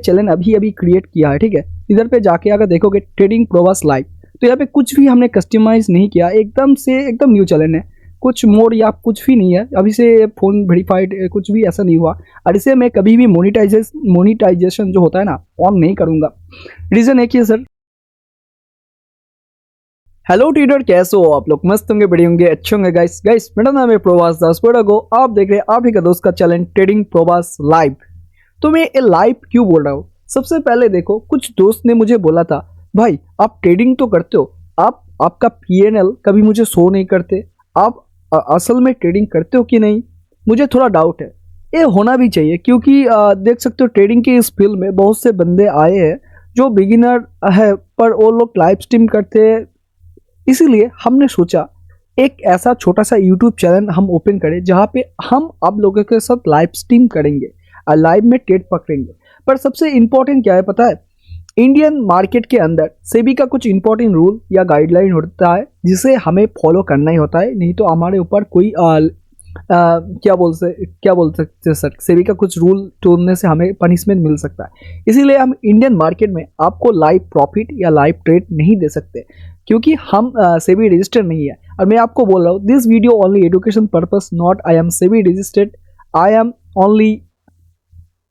Channel अभी अभी create किया है, ठीक है। इधर पे जाके अगर देखोगे ट्रेडिंग प्रोवास लाइव, तो यहाँ पे कुछ भी हमने कस्टमाइज नहीं किया, एकदम से एकदम न्यू चैनल है, कुछ मोड या कुछ भी नहीं है। अभी से फ़ोन वेरीफाइड कुछ भी ऐसा नहीं हुआ, और इसे मैं कभी भी मोनिटाइजेशन जो होता है ना ऑन नहीं करूँगा। रीज़न है कि सर, हेलो ट्रेडर, कैसे हो आप लोग? मस्त होंगे, बढ़िया होंगे, अच्छे होंगे। गाइस मेरा नाम है प्रवास दास को आप देख रहे हैं आप ही का दोस्त का चैनल ट्रेडिंग प्रवास लाइव। तो मैं ये लाइव क्यों बोल रहा हूँ? सबसे पहले देखो, कुछ दोस्त ने मुझे बोला था, भाई आप ट्रेडिंग तो करते हो, आपका पीएनएल कभी मुझे शो नहीं करते, आप असल में ट्रेडिंग करते हो कि नहीं? मुझे थोड़ा डाउट है। ये होना भी चाहिए, क्योंकि देख सकते हो ट्रेडिंग के इस फील्ड में बहुत से बंदे आए हैं जो बिगिनर है, पर वो लोग लाइव स्ट्रीम करते हैं। इसीलिए हमने सोचा एक ऐसा छोटा सा यूट्यूब चैनल हम ओपन करें जहाँ पे हम आप लोगों के साथ लाइव स्ट्रीम करेंगे और लाइव में ट्रेड पकड़ेंगे। पर सबसे इम्पोर्टेंट क्या है पता है? इंडियन मार्केट के अंदर सेबी का कुछ इंपॉर्टेंट रूल या गाइडलाइन होता है जिसे हमें फॉलो करना ही होता है, नहीं तो हमारे ऊपर कोई क्या बोल सकते सर, सेबी का कुछ रूल तोड़ने से हमें पनिशमेंट मिल सकता है। इसीलिए हम इंडियन मार्केट में आपको लाइव प्रॉफिट या लाइव ट्रेड नहीं दे सकते, क्योंकि हम सेबी रजिस्टर्ड नहीं है। और मैं आपको बोल रहा हूँ, this video only education purpose, not I am SEBI registered, I am only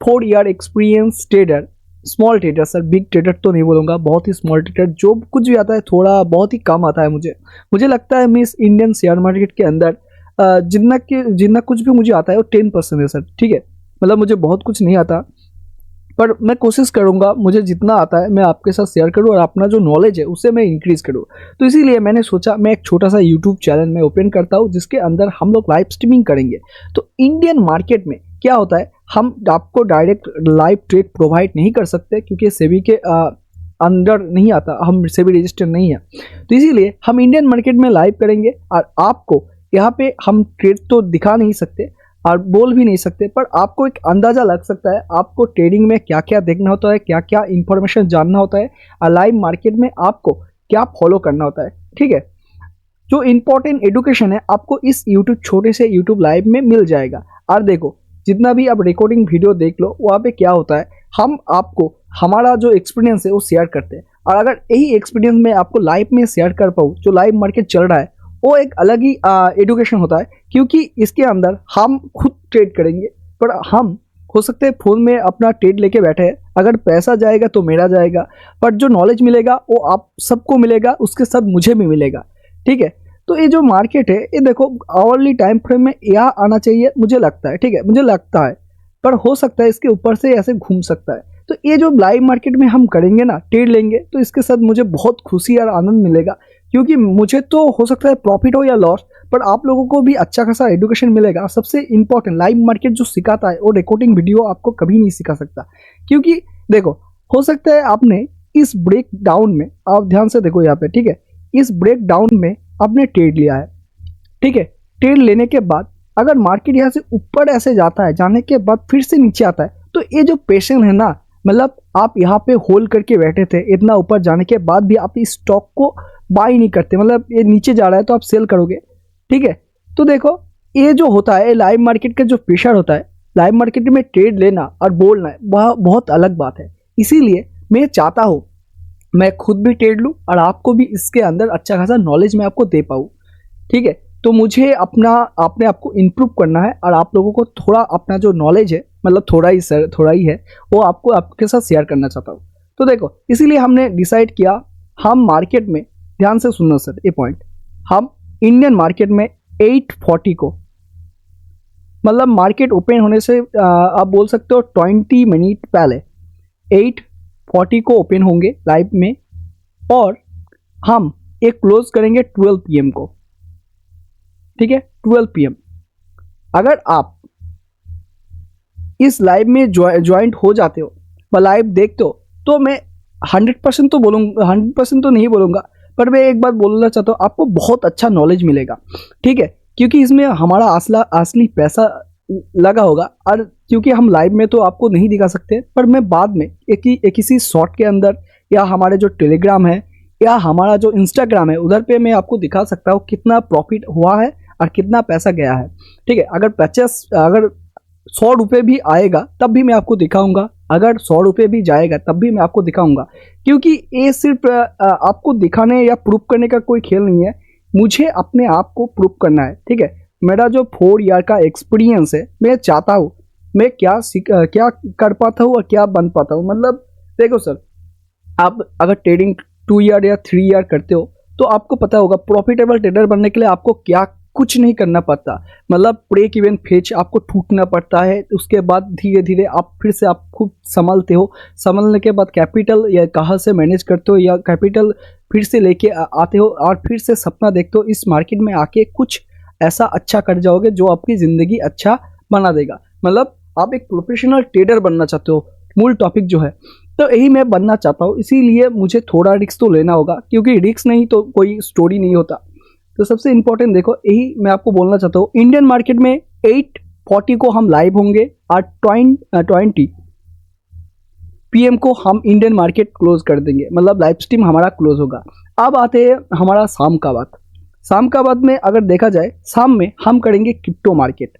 4 year experience trader, small trader sir, big trader तो नहीं बोलूँगा, बहुत ही स्मॉल ट्रेडर। जो कुछ भी आता है थोड़ा बहुत ही कम आता है मुझे लगता है मैं इस इंडियन शेयर मार्केट के अंदर जितना कुछ भी मुझे आता है वो 10% है सर, ठीक है। मतलब मुझे बहुत कुछ नहीं आता, पर मैं कोशिश करूंगा मुझे जितना आता है मैं आपके साथ शेयर करूं और अपना जो नॉलेज है उसे मैं इंक्रीज़ करूं। तो इसीलिए मैंने सोचा मैं एक छोटा सा यूट्यूब चैनल में ओपन करता हूं जिसके अंदर हम लोग लाइव स्ट्रीमिंग करेंगे। तो इंडियन मार्केट में क्या होता है, हम आपको डायरेक्ट लाइव ट्रेड प्रोवाइड नहीं कर सकते, क्योंकि सेबी के अंदर नहीं आता, हम सेबी रजिस्टर नहीं है। तो इसीलिए हम इंडियन मार्केट में लाइव करेंगे और आपको यहाँ पे हम ट्रेड तो दिखा नहीं सकते और बोल भी नहीं सकते, पर आपको एक अंदाज़ा लग सकता है आपको ट्रेडिंग में क्या क्या देखना होता है, क्या क्या इंफॉर्मेशन जानना होता है, और लाइव मार्केट में आपको क्या फॉलो करना होता है, ठीक है। जो इंपॉर्टेंट एजुकेशन है आपको इस यूट्यूब छोटे से यूट्यूब लाइव में मिल जाएगा। और देखो, जितना भी आप रिकॉर्डिंग वीडियो देख लो, वहाँ पे क्या होता है, हम आपको हमारा जो एक्सपीरियंस है वो शेयर करते हैं। और अगर यही एक्सपीरियंस मैं आपको लाइव में शेयर कर पाऊँ, जो लाइव मार्केट चल रहा है, वो एक अलग ही एजुकेशन होता है, क्योंकि इसके अंदर हम खुद ट्रेड करेंगे। पर हम हो सकते हैं फ़ोन में अपना ट्रेड लेके बैठे हैं, अगर पैसा जाएगा तो मेरा जाएगा, पर जो नॉलेज मिलेगा वो आप सबको मिलेगा, उसके साथ मुझे भी मिलेगा, ठीक है। तो ये जो मार्केट है, ये देखो आवरली टाइम फ्रेम में यहाँ आना चाहिए मुझे लगता है, ठीक है, मुझे लगता है, पर हो सकता है इसके ऊपर से ऐसे घूम सकता है। तो ये जो लाइव मार्केट में हम करेंगे ना, ट्रेड लेंगे, तो इसके साथ मुझे बहुत खुशी और आनंद मिलेगा, क्योंकि मुझे तो हो सकता है प्रॉफिट हो या लॉस, पर आप लोगों को भी अच्छा खासा एजुकेशन मिलेगा। सबसे इंपॉर्टेंट, लाइव मार्केट जो सिखाता है वो रिकॉर्डिंग वीडियो आपको कभी नहीं सिखा सकता, क्योंकि देखो हो सकता है आपने इस ब्रेक डाउन में, आप ध्यान से देखो यहाँ पे, ठीक है, इस ब्रेक डाउन में आपने ट्रेड लिया है, ठीक है। ट्रेड लेने के बाद अगर मार्केट यहाँ से ऊपर ऐसे जाता है, जाने के बाद फिर से नीचे आता है, तो ये जो पेशेंस है ना, मतलब आप यहाँ पे होल्ड करके बैठे थे, इतना ऊपर जाने के बाद भी आप इस स्टॉक को बाई नहीं करते, मतलब ये नीचे जा रहा है तो आप सेल करोगे, ठीक है। तो देखो ये जो होता है लाइव मार्केट का जो प्रेशर होता है, लाइव मार्केट में ट्रेड लेना और बोलना है, वह बहुत अलग बात है। इसीलिए मैं चाहता हूँ मैं खुद भी ट्रेड लूँ और आपको भी इसके अंदर अच्छा खासा नॉलेज मैं आपको दे पाऊँ, ठीक है। तो मुझे अपने आप को इम्प्रूव करना है और आप लोगों को थोड़ा अपना जो नॉलेज है, मतलब थोड़ा ही है, वो आपको आपके साथ शेयर करना चाहता हूँ। तो देखो इसीलिए हमने डिसाइड किया, हम मार्केट में, ध्यान से सुनना सर ये पॉइंट, हम इंडियन मार्केट में 840 को, मतलब मार्केट ओपन होने से आप बोल सकते हो 20 मिनट पहले 840 को ओपन होंगे लाइव में, और हम एक क्लोज करेंगे 12 PM को, ठीक है, 12 PM। अगर आप इस लाइव में ज्वाइंट हो जाते हो व लाइव देखते हो, तो मैं 100% तो बोलूँगा, 100% तो नहीं बोलूँगा, पर मैं एक बात बोलना चाहता हूँ, आपको बहुत अच्छा नॉलेज मिलेगा, ठीक है, क्योंकि इसमें हमारा असली पैसा लगा होगा। और क्योंकि हम लाइव में तो आपको नहीं दिखा सकते, पर मैं बाद में एक किसी शॉर्ट के अंदर, या हमारे जो टेलीग्राम है या हमारा जो इंस्टाग्राम है, उधर पे मैं आपको दिखा सकता हूँ कितना प्रॉफिट हुआ है और कितना पैसा गया है, ठीक है। अगर 100 रुपये भी आएगा तब भी मैं आपको दिखाऊंगा, अगर 100 रुपये भी जाएगा तब भी मैं आपको दिखाऊंगा, क्योंकि ये सिर्फ आपको दिखाने या प्रूव करने का कोई खेल नहीं है, मुझे अपने आप को प्रूव करना है। ठीक है, मेरा जो 4 ईयर का एक्सपीरियंस है, मैं चाहता हूँ मैं क्या कर पाता हूँ और क्या बन पाता हूँ। मतलब देखो सर, आप अगर ट्रेडिंग 2 ईयर या 3 ईयर करते हो तो आपको पता होगा प्रॉफिटेबल ट्रेडर बनने के लिए आपको क्या कुछ नहीं करना पड़ता। मतलब ब्रेक इवन फेज आपको टूटना पड़ता है, उसके बाद धीरे धीरे आप फिर से आप खूब संभलते हो, संभलने के बाद कैपिटल या कहाँ से मैनेज करते हो या कैपिटल फिर से लेके आते हो और फिर से सपना देखते हो इस मार्केट में आके कुछ ऐसा अच्छा कर जाओगे जो आपकी ज़िंदगी अच्छा बना देगा। मतलब आप एक प्रोफेशनल ट्रेडर बनना चाहते हो, मूल टॉपिक जो है, तो यही मैं बनना चाहता हूँ। इसीलिए मुझे थोड़ा रिस्क तो लेना होगा, क्योंकि रिस्क नहीं तो कोई स्टोरी नहीं होता। तो सबसे इम्पोर्टेंट देखो, यही मैं आपको बोलना चाहता हूँ, इंडियन मार्केट में 8:40 को हम लाइव होंगे और 20 PM को हम इंडियन मार्केट क्लोज कर देंगे, मतलब लाइव स्ट्रीम हमारा क्लोज होगा। अब आते हैं हमारा शाम का बात। शाम का बात में अगर देखा जाए, शाम में हम करेंगे क्रिप्टो मार्केट।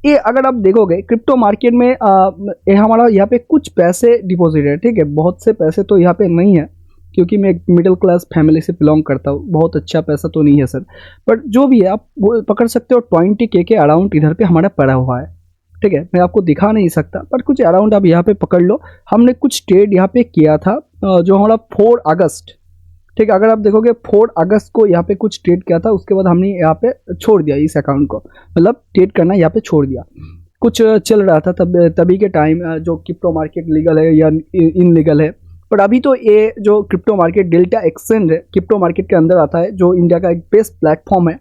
ये अगर आप देखोगे क्रिप्टो मार्केट में ये हमारा यहाँ पे कुछ पैसे डिपॉजिट है। ठीक है, बहुत से पैसे तो यहाँ पे नहीं है, क्योंकि मैं एक मिडिल क्लास फैमिली से बिलोंग करता हूँ, बहुत अच्छा पैसा तो नहीं है सर, बट जो भी है आप वो पकड़ सकते हो। 20K के अराउंड इधर पे हमारा पड़ा हुआ है। ठीक है, मैं आपको दिखा नहीं सकता, बट कुछ अराउंड आप यहाँ पे पकड़ लो। हमने कुछ ट्रेड यहाँ पे किया था जो हमारा 4 अगस्त, ठीक है, अगर आप देखोगे 4 अगस्त को यहाँ पे कुछ ट्रेड किया था, उसके बाद हमने यहाँ पे छोड़ दिया इस अकाउंट को, मतलब ट्रेड करना यहाँ पे छोड़ दिया। कुछ चल रहा था तभी के टाइम जो क्रिप्टो मार्केट लीगल है या इनलीगल है, पर अभी तो ये जो क्रिप्टो मार्केट डेल्टा एक्सचेंज है क्रिप्टो मार्केट के अंदर आता है, जो इंडिया का एक बेस्ट प्लेटफॉर्म है।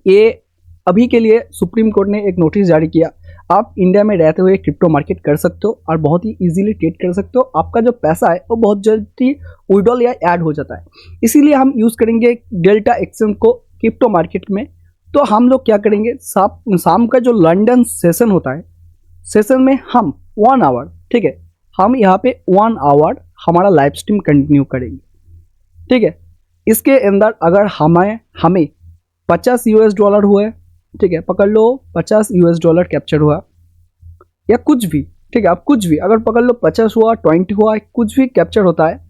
ये अभी के लिए सुप्रीम कोर्ट ने एक नोटिस जारी किया, आप इंडिया में रहते हुए क्रिप्टो मार्केट कर सकते हो और बहुत ही इजीली ट्रेड कर सकते हो। आपका जो पैसा है वो बहुत जल्दी विड्रॉल या ऐड हो जाता है, इसीलिए हम यूज़ करेंगे डेल्टा एक्सचेंज को क्रिप्टो मार्केट में। तो हम लोग क्या करेंगे, शाम का जो लंदन सेशन होता है, सेशन में हम 1 आवर, ठीक है, हम यहाँ पे 1 आवर हमारा लाइव स्ट्रीम कंटिन्यू करेंगे। ठीक है, इसके अंदर अगर हमें $50 हुआ है, ठीक है, पकड़ लो $50 कैप्चर हुआ या कुछ भी, ठीक है, आप कुछ भी अगर पकड़ लो 50 हुआ 20 हुआ कुछ भी कैप्चर होता है,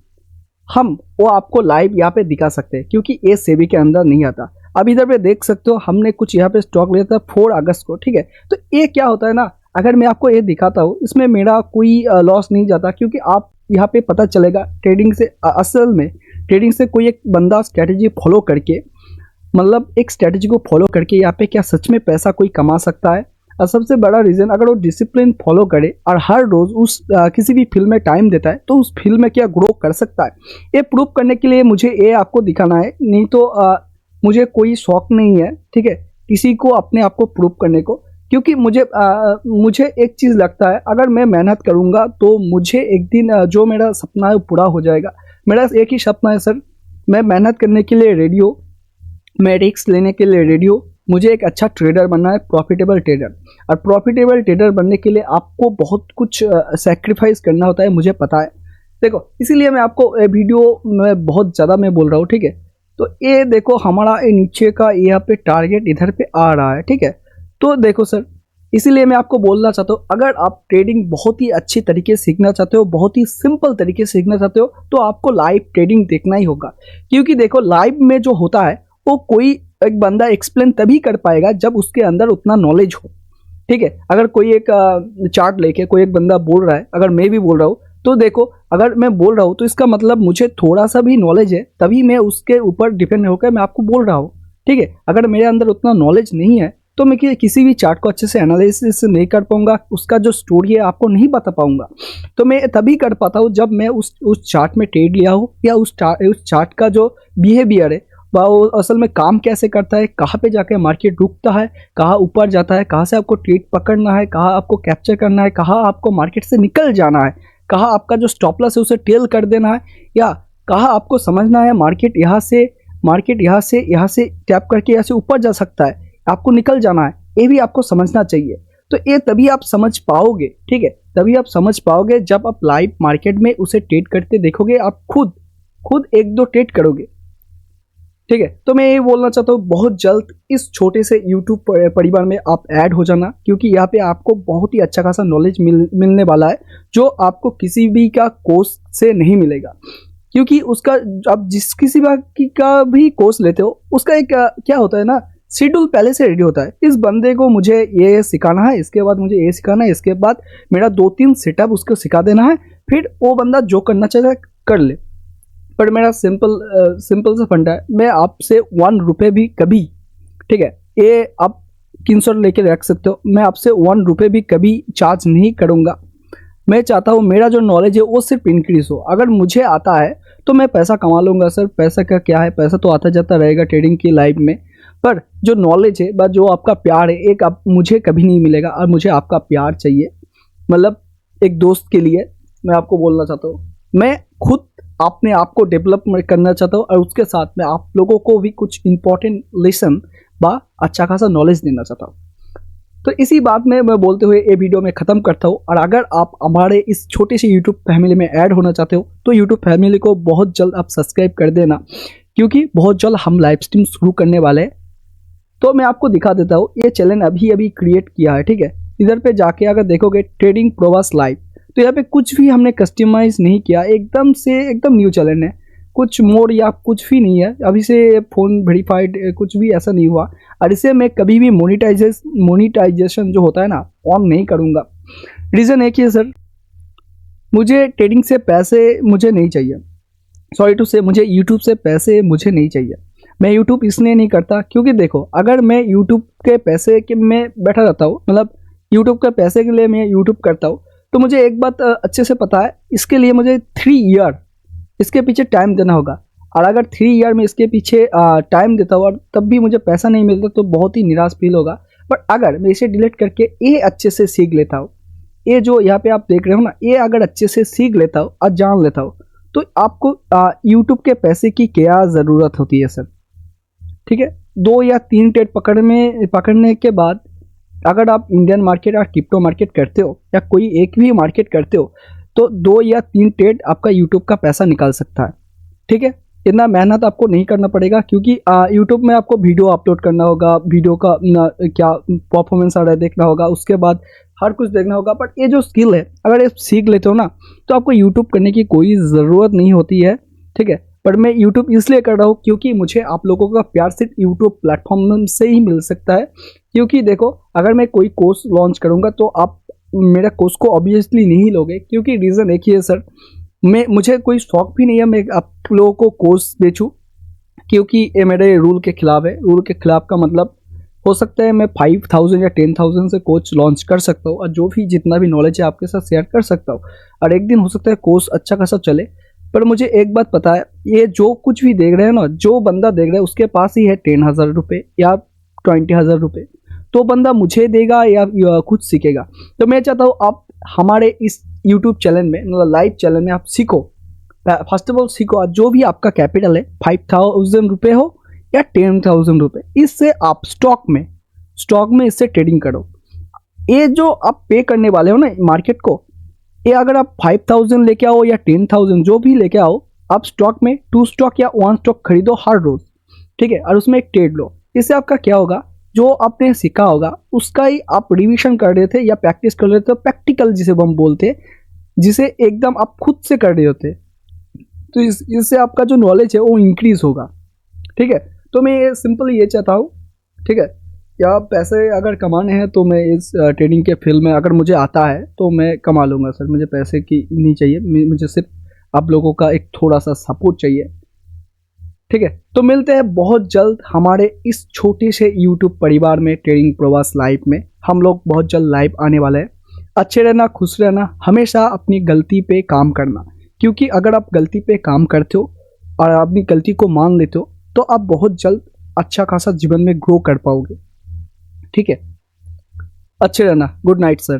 हम वो आपको लाइव यहाँ पे दिखा सकते हैं, क्योंकि ये सेबी के अंदर नहीं आता। अब इधर पे देख सकते हो हमने कुछ यहाँ पे स्टॉक लिया था 4 अगस्त को। ठीक है, तो ये क्या होता है ना, अगर मैं आपको ये दिखाता हूँ इसमें मेरा कोई लॉस नहीं जाता, क्योंकि आप यहाँ पे पता चलेगा ट्रेडिंग से असल में ट्रेडिंग से कोई एक बंदा स्ट्रैटेजी फॉलो करके, मतलब एक स्ट्रैटेजी को फॉलो करके यहाँ पे क्या सच में पैसा कोई कमा सकता है। और सबसे बड़ा रीज़न, अगर वो डिसिप्लिन फॉलो करे और हर रोज़ उस किसी भी फील्ड में टाइम देता है, तो उस फील्ड में क्या ग्रो कर सकता है। ये प्रूव करने के लिए मुझे ये आपको दिखाना है, नहीं तो मुझे कोई शौक नहीं है, ठीक है, किसी को अपने आप को प्रूव करने को, क्योंकि मुझे एक चीज़ लगता है, अगर मैं मेहनत करूँगा तो मुझे एक दिन जो मेरा सपना है वो पूरा हो जाएगा। मेरा एक ही सपना है सर, मैं मेहनत करने के लिए रेडी हूँ, मैं रिस्क लेने के लिए रेडी हूँ, मुझे एक अच्छा ट्रेडर बनना है, प्रॉफिटेबल ट्रेडर। और प्रॉफिटेबल ट्रेडर बनने के लिए आपको बहुत कुछ सैक्रिफाइस करना होता है, मुझे पता है। देखो, इसीलिए मैं आपको वीडियो में बहुत ज़्यादा मैं बोल रहा हूँ। ठीक है, तो ये देखो हमारा ये नीचे का यहाँ पे टारगेट इधर पे आ रहा है। ठीक है, तो देखो सर, इसीलिए मैं आपको बोलना चाहता हूँ, अगर आप ट्रेडिंग बहुत ही अच्छी तरीके से सीखना चाहते हो, बहुत ही सिंपल तरीके से सीखना चाहते हो, तो आपको लाइव ट्रेडिंग देखना ही होगा। क्योंकि देखो लाइव में जो होता है वो कोई एक बंदा एक्सप्लेन तभी कर पाएगा जब उसके अंदर उतना नॉलेज हो। ठीक है, अगर कोई एक चार्ट लेके कोई एक बंदा बोल रहा है, अगर मैं भी बोल रहा हूँ, तो देखो अगर मैं बोल रहा हूँ तो इसका मतलब मुझे थोड़ा सा भी नॉलेज है, तभी मैं उसके ऊपर डिपेंड होकर मैं आपको बोल रहा हूँ। ठीक है, अगर मेरे अंदर उतना नॉलेज नहीं है तो मैं किसी भी चार्ट को अच्छे से एनालिसिस नहीं कर पाऊंगा, उसका जो स्टोरी है आपको नहीं बता पाऊंगा। तो मैं तभी कर पाता हूँ जब मैं उस चार्ट में ट्रेड लिया हूँ, या उस चार्ट का जो बिहेवियर है वो असल में काम कैसे करता है, कहाँ पे जाके मार्केट रुकता है, कहाँ ऊपर जाता है, कहाँ से आपको ट्रेड पकड़ना है, कहाँ आपको कैप्चर करना है, कहाँ आपको मार्केट से निकल जाना है, कहाँ आपका जो स्टॉप लॉस है उसे टेल कर देना है, या कहाँ आपको समझना है मार्केट यहाँ से टैप करके यहाँ से ऊपर जा सकता है, आपको निकल जाना है, ये भी आपको समझना चाहिए। तो ये तभी आप समझ पाओगे। ठीक है, तभी आप समझ पाओगे जब आप लाइव मार्केट में उसे ट्रेड करते देखोगे, आप खुद 1-2 ट्रेड करोगे, ठीक है। तो मैं ये बोलना चाहता हूँ बहुत जल्द इस छोटे से यूट्यूब परिवार में आप ऐड हो जाना, क्योंकि यहाँ पे आपको बहुत ही अच्छा खासा नॉलेज मिलने वाला है, जो आपको किसी भी का कोर्स से नहीं मिलेगा। क्योंकि उसका आप जिस किसी का भी कोर्स लेते हो, उसका एक क्या होता है ना, शेड्यूल पहले से रेडी होता है। इस बंदे को मुझे ये सिखाना है, इसके बाद मुझे ये सिखाना है, इसके बाद मेरा 2-3 सेटअप उसको सिखा देना है, फिर वो बंदा जो करना चाहता है कर ले। पर मेरा सिंपल सा फंडा है, मैं आपसे 1 रुपये भी कभी, ठीक है, ये आप स्क्रीनशॉट लेके रख सकते हो, मैं आपसे 1 रुपये भी कभी चार्ज नहीं करूँगा। मैं चाहता हूँ मेरा जो नॉलेज है वो सिर्फ इंक्रीज हो। अगर मुझे आता है तो मैं पैसा कमा लूँगा सर, पैसा का क्या है, पैसा तो आता जाता रहेगा ट्रेडिंग की लाइफ में, पर जो नॉलेज है बस जो आपका प्यार है, एक आप मुझे कभी नहीं मिलेगा। और मुझे आपका प्यार चाहिए, मतलब एक दोस्त के लिए मैं आपको बोलना चाहता हूँ, मैं खुद अपने आप को डेवलप करना चाहता हूँ, और उसके साथ में आप लोगों को भी कुछ इंपॉर्टेंट लेसन व अच्छा खासा नॉलेज देना चाहता हूँ। तो इसी बात में मैं बोलते हुए ये वीडियो में ख़त्म करता हूँ। और अगर आप हमारे इस छोटे से यूट्यूब फैमिली में ऐड होना चाहते हो तो यूट्यूब फैमिली को बहुत जल्द आप सब्सक्राइब कर देना, क्योंकि बहुत जल्द हम लाइव स्ट्रीम शुरू करने वाले हैं। तो मैं आपको दिखा देता हूँ, ये चैनल अभी अभी क्रिएट किया है, ठीक है। इधर पे जाके अगर देखोगे ट्रेडिंग प्रवास लाइव, तो यहाँ पे कुछ भी हमने कस्टमाइज नहीं किया, एकदम से एकदम न्यू चैनल है, कुछ मोड या कुछ भी नहीं है, अभी से फ़ोन वेरीफाइड कुछ भी ऐसा नहीं हुआ। और इसे मैं कभी भी मोनिटाइजेशन जो होता है ना, ऑन नहीं करूँगा। रीज़न एक ही है सर, मुझे ट्रेडिंग से पैसे मुझे नहीं चाहिए, सॉरी टू से, मुझे यूट्यूब से पैसे मुझे नहीं चाहिए। मैं यूट्यूब इसलिए नहीं करता क्योंकि देखो, अगर मैं यूट्यूब के पैसे के में बैठा रहता हूँ, मतलब यूट्यूब के पैसे के लिए मैं यूट्यूब करता हूँ, तो मुझे एक बात अच्छे से पता है, इसके लिए मुझे 3 ईयर इसके पीछे टाइम देना होगा। और अगर 3 ईयर में इसके पीछे टाइम देता हूँ और तब भी मुझे पैसा नहीं मिलता तो बहुत ही निराश फील होगा। बट अगर मैं इसे डिलीट करके ये अच्छे से सीख लेता हूँ, ये जो यहाँ पे आप देख रहे हो ना, ये अगर अच्छे से सीख लेता हूँ और जान लेता हूँ, तो आपको यूट्यूब के पैसे की क्या ज़रूरत होती है सर, ठीक है। 2 या 3 ट्रेड पकड़ने के बाद अगर आप इंडियन मार्केट और क्रिप्टो मार्केट करते हो या कोई एक भी मार्केट करते हो, तो 2 या 3 ट्रेड आपका यूट्यूब का पैसा निकाल सकता है, ठीक है। इतना मेहनत आपको नहीं करना पड़ेगा, क्योंकि यूट्यूब में आपको वीडियो अपलोड करना होगा, वीडियो का क्या परफॉर्मेंस आ रहा है देखना होगा, उसके बाद हर कुछ देखना होगा। बट ये जो स्किल है, अगर आप सीख लेते हो ना, तो आपको यूट्यूब करने की कोई ज़रूरत नहीं होती है, ठीक है। पर मैं यूट्यूब इसलिए कर रहा हूँ क्योंकि मुझे आप लोगों का प्यार सिर्फ यूट्यूब प्लेटफॉर्म से ही मिल सकता है। क्योंकि देखो, अगर मैं कोई कोर्स लॉन्च करूँगा तो आप मेरा कोर्स को ऑब्वियसली नहीं लोगे, क्योंकि रीज़न एक ही है सर, मुझे कोई शौक भी नहीं है मैं आप लोगों को कोर्स बेचूं, क्योंकि ये मेरे रूल के खिलाफ है। रूल के खिलाफ का मतलब, हो सकता है मैं 5000 या 10,000 से कोर्स लॉन्च कर सकता हूँ और जो भी जितना भी नॉलेज है आपके साथ शेयर कर सकता हूँ, और एक दिन हो सकता है कोर्स अच्छा खासा चले। पर मुझे एक बात पता है, ये जो कुछ भी देख रहे हैं ना, जो बंदा देख रहा है उसके पास ही है 10,000 रुपये या 20,000 रुपये, तो बंदा मुझे देगा या खुद सीखेगा। तो मैं चाहता हूँ आप हमारे इस यूट्यूब चैनल में, मतलब लाइव चैनल में आप सीखो, फर्स्ट ऑफ ऑल सीखो। और जो भी आपका कैपिटल है, 5,000 रुपये हो या 10,000 रुपये, इससे आप स्टॉक में इससे ट्रेडिंग करो। ये जो आप पे करने वाले हो ना मार्केट को, ये अगर आप 5,000 लेके आओ या 10,000 जो भी लेके आओ, आप स्टॉक में 2 स्टॉक या 1 स्टॉक खरीदो हर रोज, ठीक है, और उसमें एक ट्रेड लो। इससे आपका क्या होगा, जो आपने सीखा होगा उसका ही आप रिवीजन कर रहे थे या प्रैक्टिस कर रहे थे, प्रैक्टिकल जिसे हम बोलते हैं, जिसे एकदम आप खुद से कर रहे होते, तो इससे आपका जो नॉलेज है वो इंक्रीज होगा, ठीक है। तो मैं ये सिंपली ये चाहता हूँ, ठीक है, या पैसे अगर कमाने हैं तो मैं इस ट्रेडिंग के फील्ड में, अगर मुझे आता है तो मैं कमा लूँगा सर, मुझे पैसे की नहीं चाहिए, मुझे सिर्फ आप लोगों का एक थोड़ा सा सपोर्ट चाहिए, ठीक है। तो मिलते हैं बहुत जल्द हमारे इस छोटे से यूट्यूब परिवार में, ट्रेडिंग प्रवास लाइव में। हम लोग बहुत जल्द लाइव आने वाले हैं। अच्छे रहना, खुश रहना, हमेशा अपनी गलती पे काम करना, क्योंकि अगर आप गलती पे काम करते हो और अपनी गलती को मान लेते हो तो आप बहुत जल्द अच्छा खासा जीवन में ग्रो कर पाओगे, ठीक है। अच्छे रहना, गुड नाइट सर।